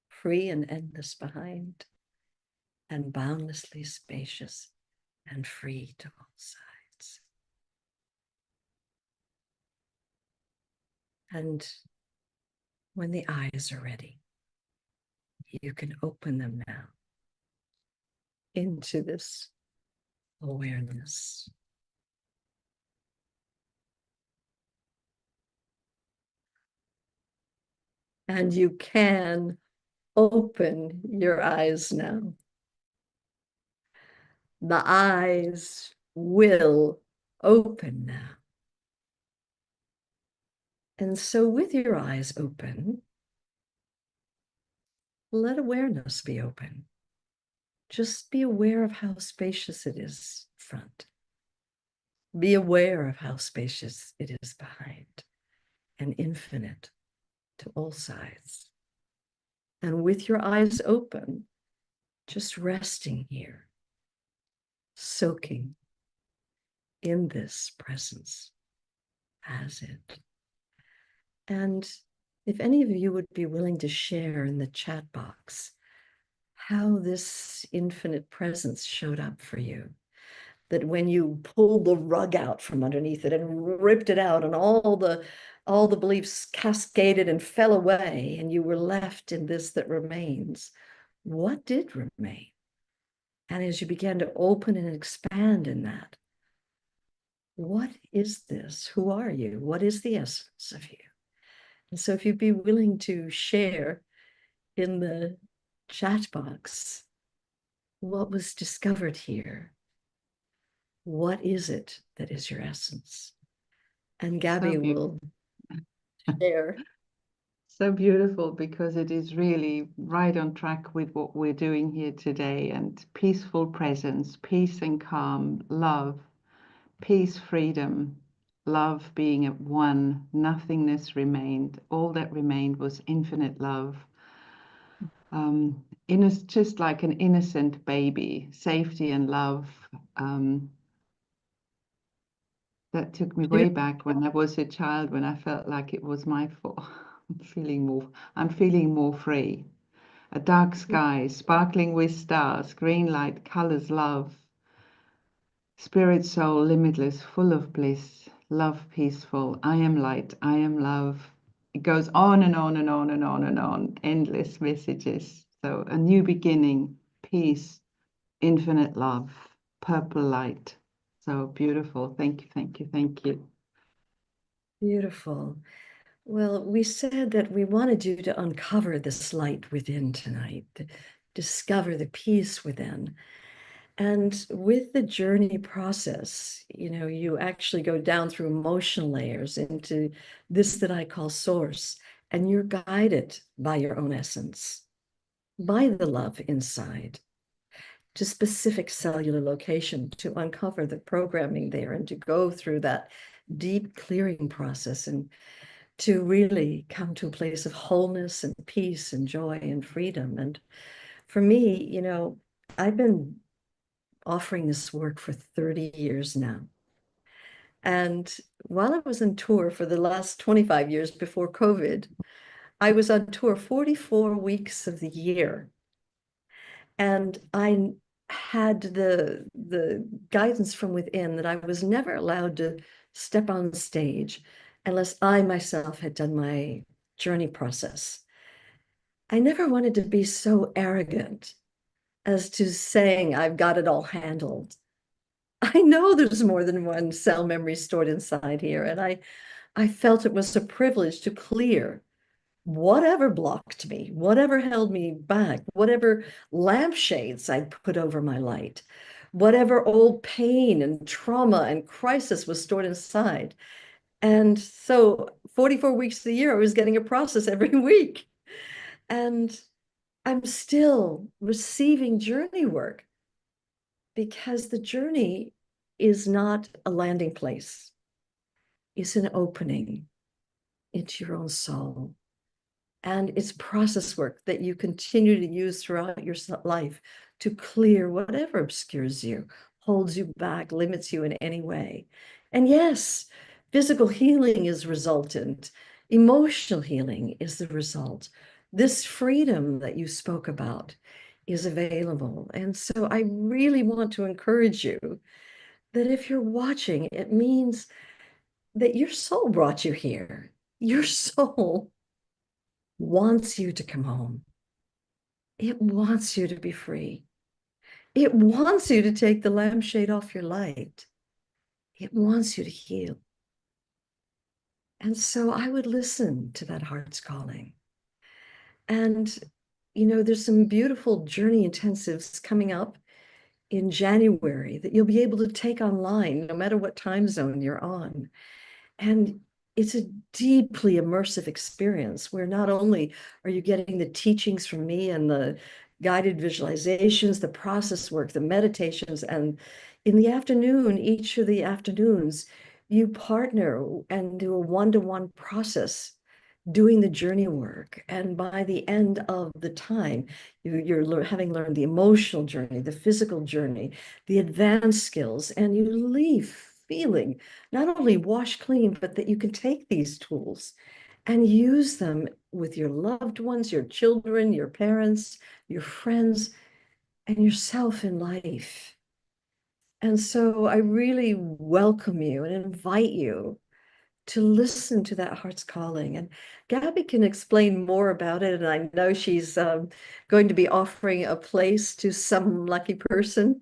free and endless behind, and boundlessly spacious and free to all sides. And when the eyes are ready, you can open them now into this awareness. And you can open your eyes now. The eyes will open now. And so with your eyes open, let awareness be open. Just be aware of how spacious it is in front. Be aware of how spacious it is behind and infinite to all sides. And with your eyes open, just resting here, soaking in this presence as it. And if any of you would be willing to share in the chat box how this infinite presence showed up for you, that when you pulled the rug out from underneath it and ripped it out and all the beliefs cascaded and fell away and you were left in this that remains, what did remain? And as you began to open and expand in that, what is this? Who are you? What is the essence of you? And so if you'd be willing to share in the chat box what was discovered here, what is it that is your essence? And Gabby will share. So beautiful, because it is really right on track with what we're doing here today. And peaceful presence, peace and calm, love, peace, freedom, love being at one, nothingness remained. All that remained was infinite love. Just like an innocent baby, safety and love. That took me way back when I was a child, when I felt like it was my fault. I'm feeling more free. A dark sky, sparkling with stars, green light, colors, love. Spirit, soul, limitless, full of bliss, love, peaceful. I am light, I am love. It goes on and on and on and on and on. Endless messages. So a new beginning, peace, infinite love, purple light. So beautiful. Thank you, thank you, thank you. Beautiful. Well, we said that we wanted you to uncover this light within tonight, to discover the peace within. And with the journey process, you actually go down through emotional layers into this that I call source, and you're guided by your own essence, by the love inside, to specific cellular location to uncover the programming there and to go through that deep clearing process and to really come to a place of wholeness and peace and joy and freedom. And for me, I've been offering this work for 30 years now. And while I was on tour for the last 25 years before COVID, I was on tour 44 weeks of the year. And I had the guidance from within that I was never allowed to step on stage unless I myself had done my journey process. I never wanted to be so arrogant as to saying I've got it all handled. I know there's more than one cell memory stored inside here, and I felt it was a privilege to clear whatever blocked me, whatever held me back, whatever lampshades I'd put over my light, whatever old pain and trauma and crisis was stored inside. And so 44 weeks of the year, I was getting a process every week. And I'm still receiving journey work because the journey is not a landing place. It's an opening into your own soul. And it's process work that you continue to use throughout your life to clear whatever obscures you, holds you back, limits you in any way. And yes, physical healing is resultant. Emotional healing is the result. This freedom that you spoke about is available. And so I really want to encourage you that if you're watching, it means that your soul brought you here. Your soul wants you to come home. It wants you to be free. It wants you to take the lampshade off your light. It wants you to heal. And so I would listen to that heart's calling. And, there's some beautiful journey intensives coming up in January that you'll be able to take online, no matter what time zone you're on. And it's a deeply immersive experience where not only are you getting the teachings from me and the guided visualizations, the process work, the meditations, and in the afternoon, each of the afternoons, you partner and do a one-to-one process doing the journey work. And by the end of the time, you're having learned the emotional journey, the physical journey, the advanced skills, and you leave feeling not only washed clean, but that you can take these tools and use them with your loved ones, your children, your parents, your friends, and yourself in life. And so I really welcome you and invite you to listen to that heart's calling. And Gabby can explain more about it. And I know she's going to be offering a place to some lucky person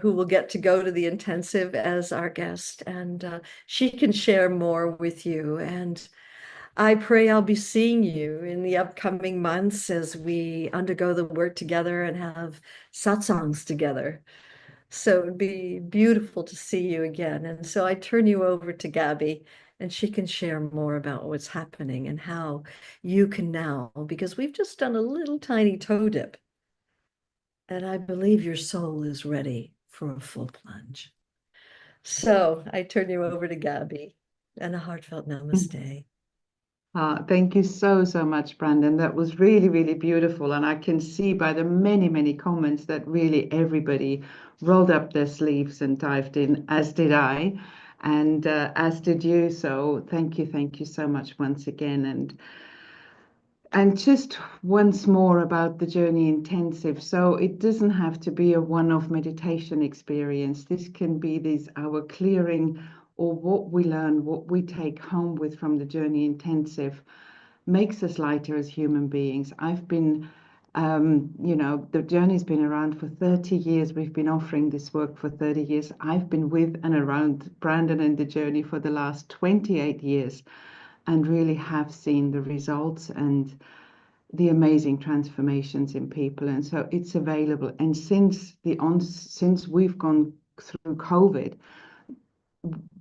who will get to go to the intensive as our guest. And she can share more with you. And I pray I'll be seeing you in the upcoming months as we undergo the work together and have satsangs together. So it'd be beautiful to see you again. And so I turn you over to Gabby, and she can share more about what's happening and how you can now, because we've just done a little tiny toe dip. And I believe your soul is ready for a full plunge. So I turn you over to Gabby, and a heartfelt namaste. Thank you so, so much, Brandon. That was really, really beautiful. And I can see by the many, many comments that really everybody rolled up their sleeves and dived in, as did I, and as did you. So thank you so much once again. And just once more about the journey intensive. So it doesn't have to be a one-off meditation experience. This can be our clearing, or what we learn, what we take home with from the journey intensive makes us lighter as human beings. I've been The journey's been around for 30 years. We've been offering this work for 30 years. I've been with and around Brandon and the journey for the last 28 years and really have seen the results and the amazing transformations in people. And so it's available. And since we've gone through COVID,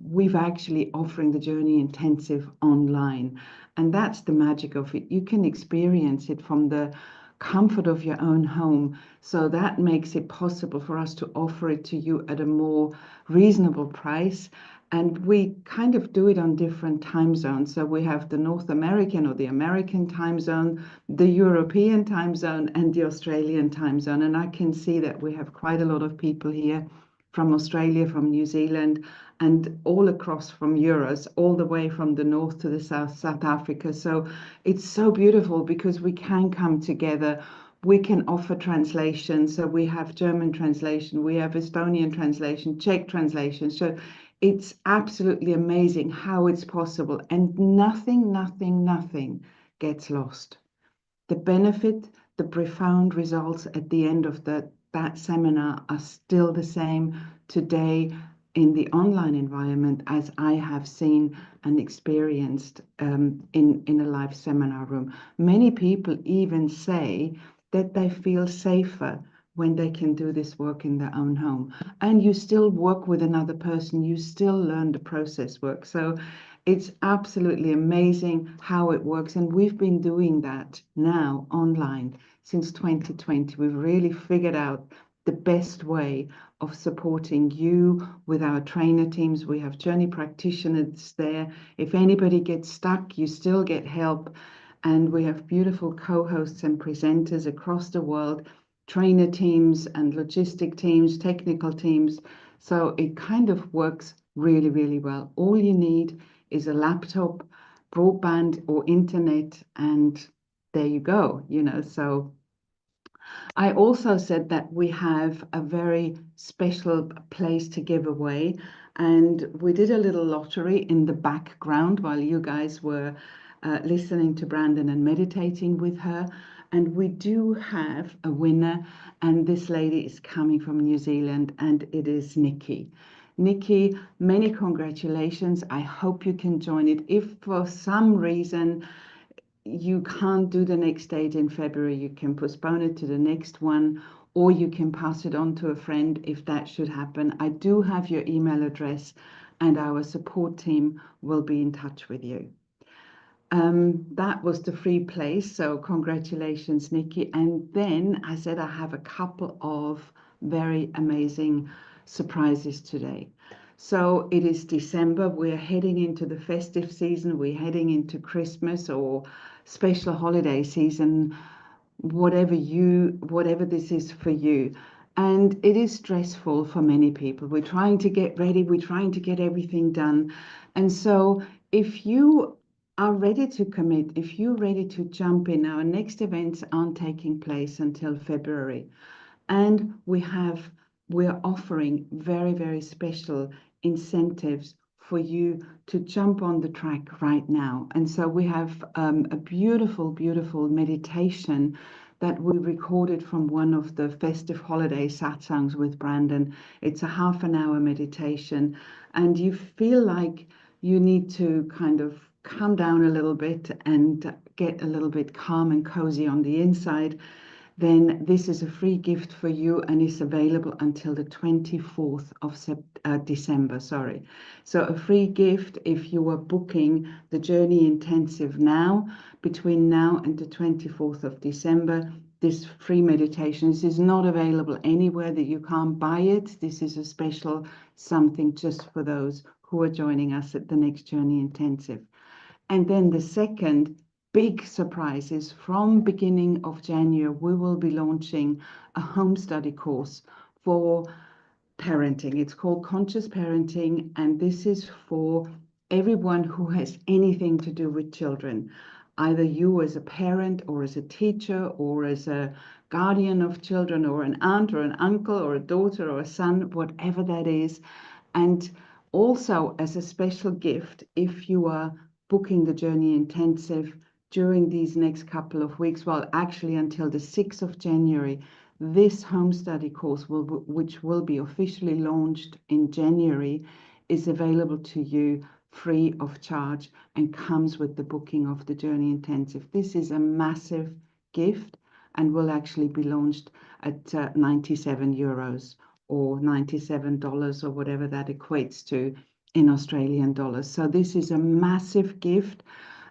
we've actually offering the Journey Intensive online. And that's the magic of it. You can experience it from the comfort of your own home. So that makes it possible for us to offer it to you at a more reasonable price. And we kind of do it on different time zones. So we have the North American or the American time zone, the European time zone, and the Australian time zone. And I can see that we have quite a lot of people here from Australia, from New Zealand, and all across from Euros, all the way from the north to the south, South Africa. So it's so beautiful because we can come together. We can offer translation. So we have German translation, we have Estonian translation, Czech translation. So it's absolutely amazing how it's possible. And nothing gets lost. The benefit, the profound results at the end of that seminar are still the same today in the online environment as I have seen and experienced in a live seminar room. Many people even say that they feel safer when they can do this work in their own home. And you still work with another person, you still learn the process work. So it's absolutely amazing how it works. And we've been doing that now online since 2020. We've really figured out the best way of supporting you with our trainer teams. We have journey practitioners there. If anybody gets stuck, you still get help. And we have beautiful co-hosts and presenters across the world, trainer teams and logistic teams, technical teams. So it kind of works really, really well. All you need is a laptop, broadband or internet, and there you go, So I also said that we have a very special place to give away, and we did a little lottery in the background while you guys were listening to Brandon and meditating with her. And we do have a winner, and this lady is coming from New Zealand, and it is Nikki. Nikki, many congratulations. I hope you can join it. If for some reason you can't do the next date in February, you can postpone it to the next one, or you can pass it on to a friend if that should happen. I do have your email address, and our support team will be in touch with you. That was the free place, so congratulations, Nikki. And then I said I have a couple of very amazing surprises today. So it is December, we're heading into the festive season, we're heading into Christmas or special holiday season, whatever this is for you. And it is stressful for many people. We're trying to get ready, we're trying to get everything done. And so if you are ready to commit, if you're ready to jump in, our next events aren't taking place until February. And we're offering very, very special incentives for you to jump on the track right now. And so we have a beautiful meditation that we recorded from one of the festive holiday satsangs with Brandon. It's a half-an-hour meditation, and you feel like you need to kind of calm down a little bit and get a little bit calm and cozy on the inside. Then this is a free gift for you, and is available until the 24th of December. So a free gift if you are booking the Journey Intensive now, between now and the 24th of December. This free meditation, this is not available anywhere, that you can't buy it. This is a special something just for those who are joining us at the next Journey Intensive. And then the second big surprise is from beginning of January, we will be launching a home study course for parenting. It's called Conscious Parenting, and this is for everyone who has anything to do with children. Either you as a parent or as a teacher or as a guardian of children or an aunt or an uncle or a daughter or a son, whatever that is. And also as a special gift, if you are booking the Journey Intensive during these next couple of weeks, well, actually until the 6th of January, this home study course, which will be officially launched in January, is available to you free of charge and comes with the booking of the Journey Intensive. This is a massive gift and will actually be launched at 97 euros or $97 or whatever that equates to in Australian dollars. So this is a massive gift.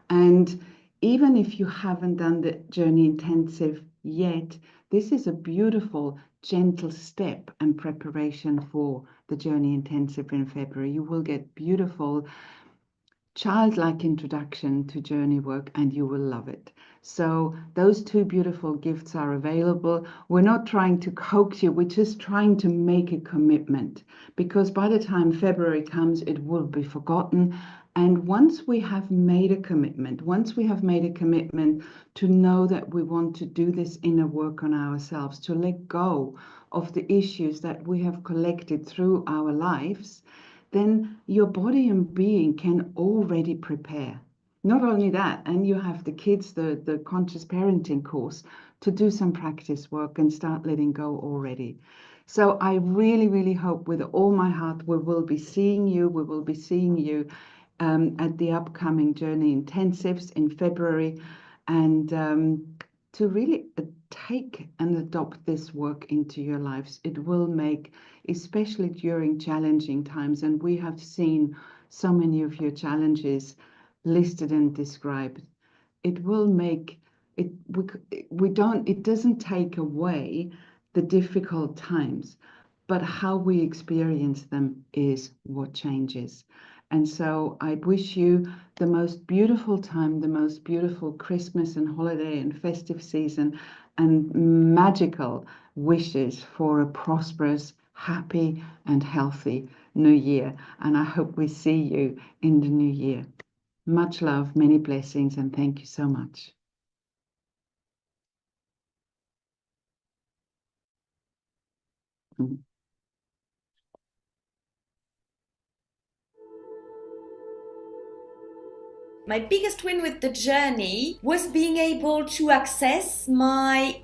And even if you haven't done the Journey Intensive yet, this is a beautiful, gentle step and preparation for the Journey Intensive in February. You will get beautiful, childlike introduction to journey work and you will love it. So those two beautiful gifts are available. We're not trying to coax you, we're just trying to make a commitment, because by the time February comes, it will be forgotten. And once we have made a commitment, to know that we want to do this inner work on ourselves, to let go of the issues that we have collected through our lives, then your body and being can already prepare. Not only that, and you have the kids, the conscious parenting course, to do some practice work and start letting go already. So I really, really hope with all my heart we will be seeing you. At the upcoming Journey Intensives in February, and to really take and adopt this work into your lives. It will make, especially during challenging times, and we have seen so many of your challenges listed and described. It will make it. It doesn't take away the difficult times, but how we experience them is what changes. And so I wish you the most beautiful time, the most beautiful Christmas and holiday and festive season, and magical wishes for a prosperous, happy and healthy new year. And I hope we see you in the new year. Much love, many blessings, and thank you so much. My biggest win with the journey was being able to access my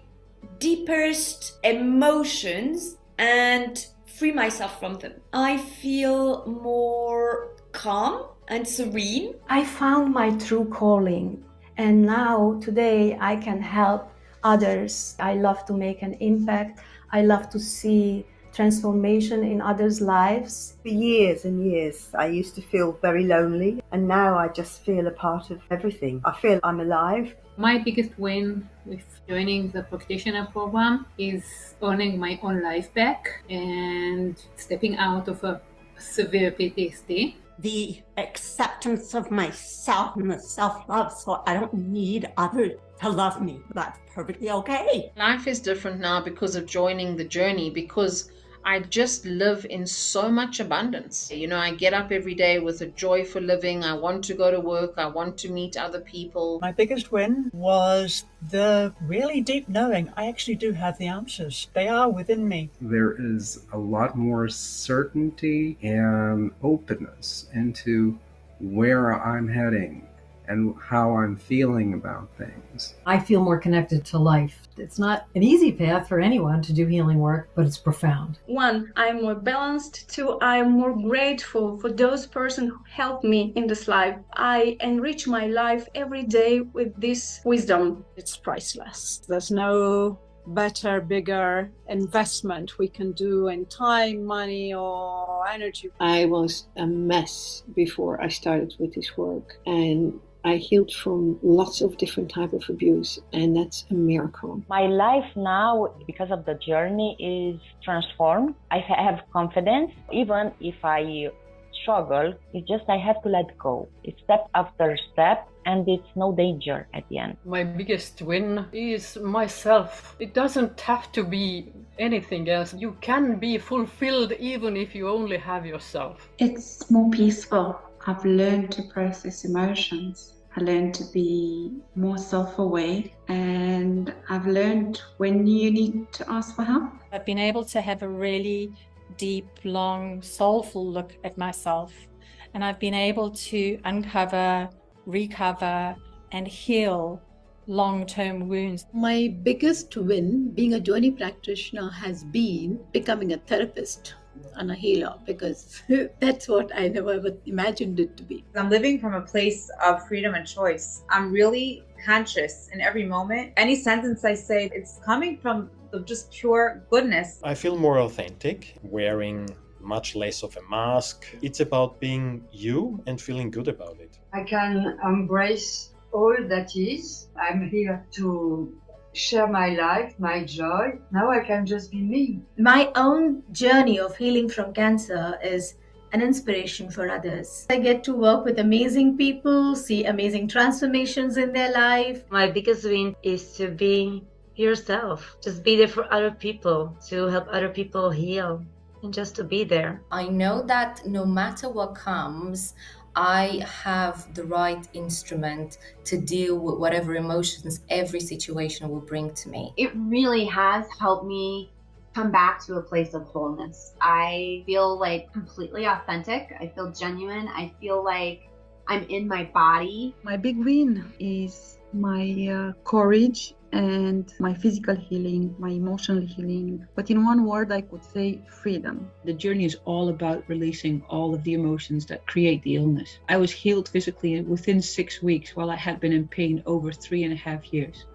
deepest emotions and free myself from them. I feel more calm and serene. I found my true calling, and now today I can help others. I love to make an impact. I love to see transformation in others' lives. For years and years, I used to feel very lonely, and now I just feel a part of everything. I feel I'm alive. My biggest win with joining the practitioner program is owning my own life back and stepping out of a severe PTSD. The acceptance of myself and the self-love, so I don't need others to love me. That's perfectly okay. Life is different now because of joining the journey, because I just live in so much abundance. You know, I get up every day with a joy for living. I want to go to work. I want to meet other people. My biggest win was the really deep knowing I actually do have the answers. They are within me. There is a lot more certainty and openness into where I'm heading and how I'm feeling about things. I feel more connected to life. It's not an easy path for anyone to do healing work, but it's profound. One, I'm more balanced. Two, I'm more grateful for those persons who helped me in this life. I enrich my life every day with this wisdom. It's priceless. There's no better, bigger investment we can do in time, money, or energy. I was a mess before I started with this work, and I healed from lots of different types of abuse, and that's a miracle. My life now, because of the journey, is transformed. I have confidence. Even if I struggle, it's just I have to let go. It's step after step, and it's no danger at the end. My biggest win is myself. It doesn't have to be anything else. You can be fulfilled even if you only have yourself. It's more peaceful. I've learned to process emotions. I learned to be more self-aware, and I've learned when you need to ask for help. I've been able to have a really deep, long, soulful look at myself, and I've been able to uncover, recover, and heal long-term wounds. My biggest win being a journey practitioner has been becoming a therapist and a healer, because that's what I never ever imagined it to be. I'm living from a place of freedom and choice. I'm really conscious in every moment. Any sentence I say, it's coming from just pure goodness. I feel more authentic, wearing much less of a mask. It's about being you and feeling good about it. I can embrace all that is. I'm here to share my life, my joy. Now I can just be me. My own journey of healing from cancer is an inspiration for others. I get to work with amazing people, see amazing transformations in their life. My biggest win is to be yourself. Just be there for other people, to help other people heal, and just to be there. I know that no matter what comes, I have the right instrument to deal with whatever emotions every situation will bring to me. It really has helped me come back to a place of wholeness. I feel like completely authentic. I feel genuine. I feel like I'm in my body. My big win is my courage and my physical healing, my emotional healing. But in one word, I could say freedom. The journey is all about releasing all of the emotions that create the illness. I was healed physically within 6 weeks, while I had been in pain over 3.5 years.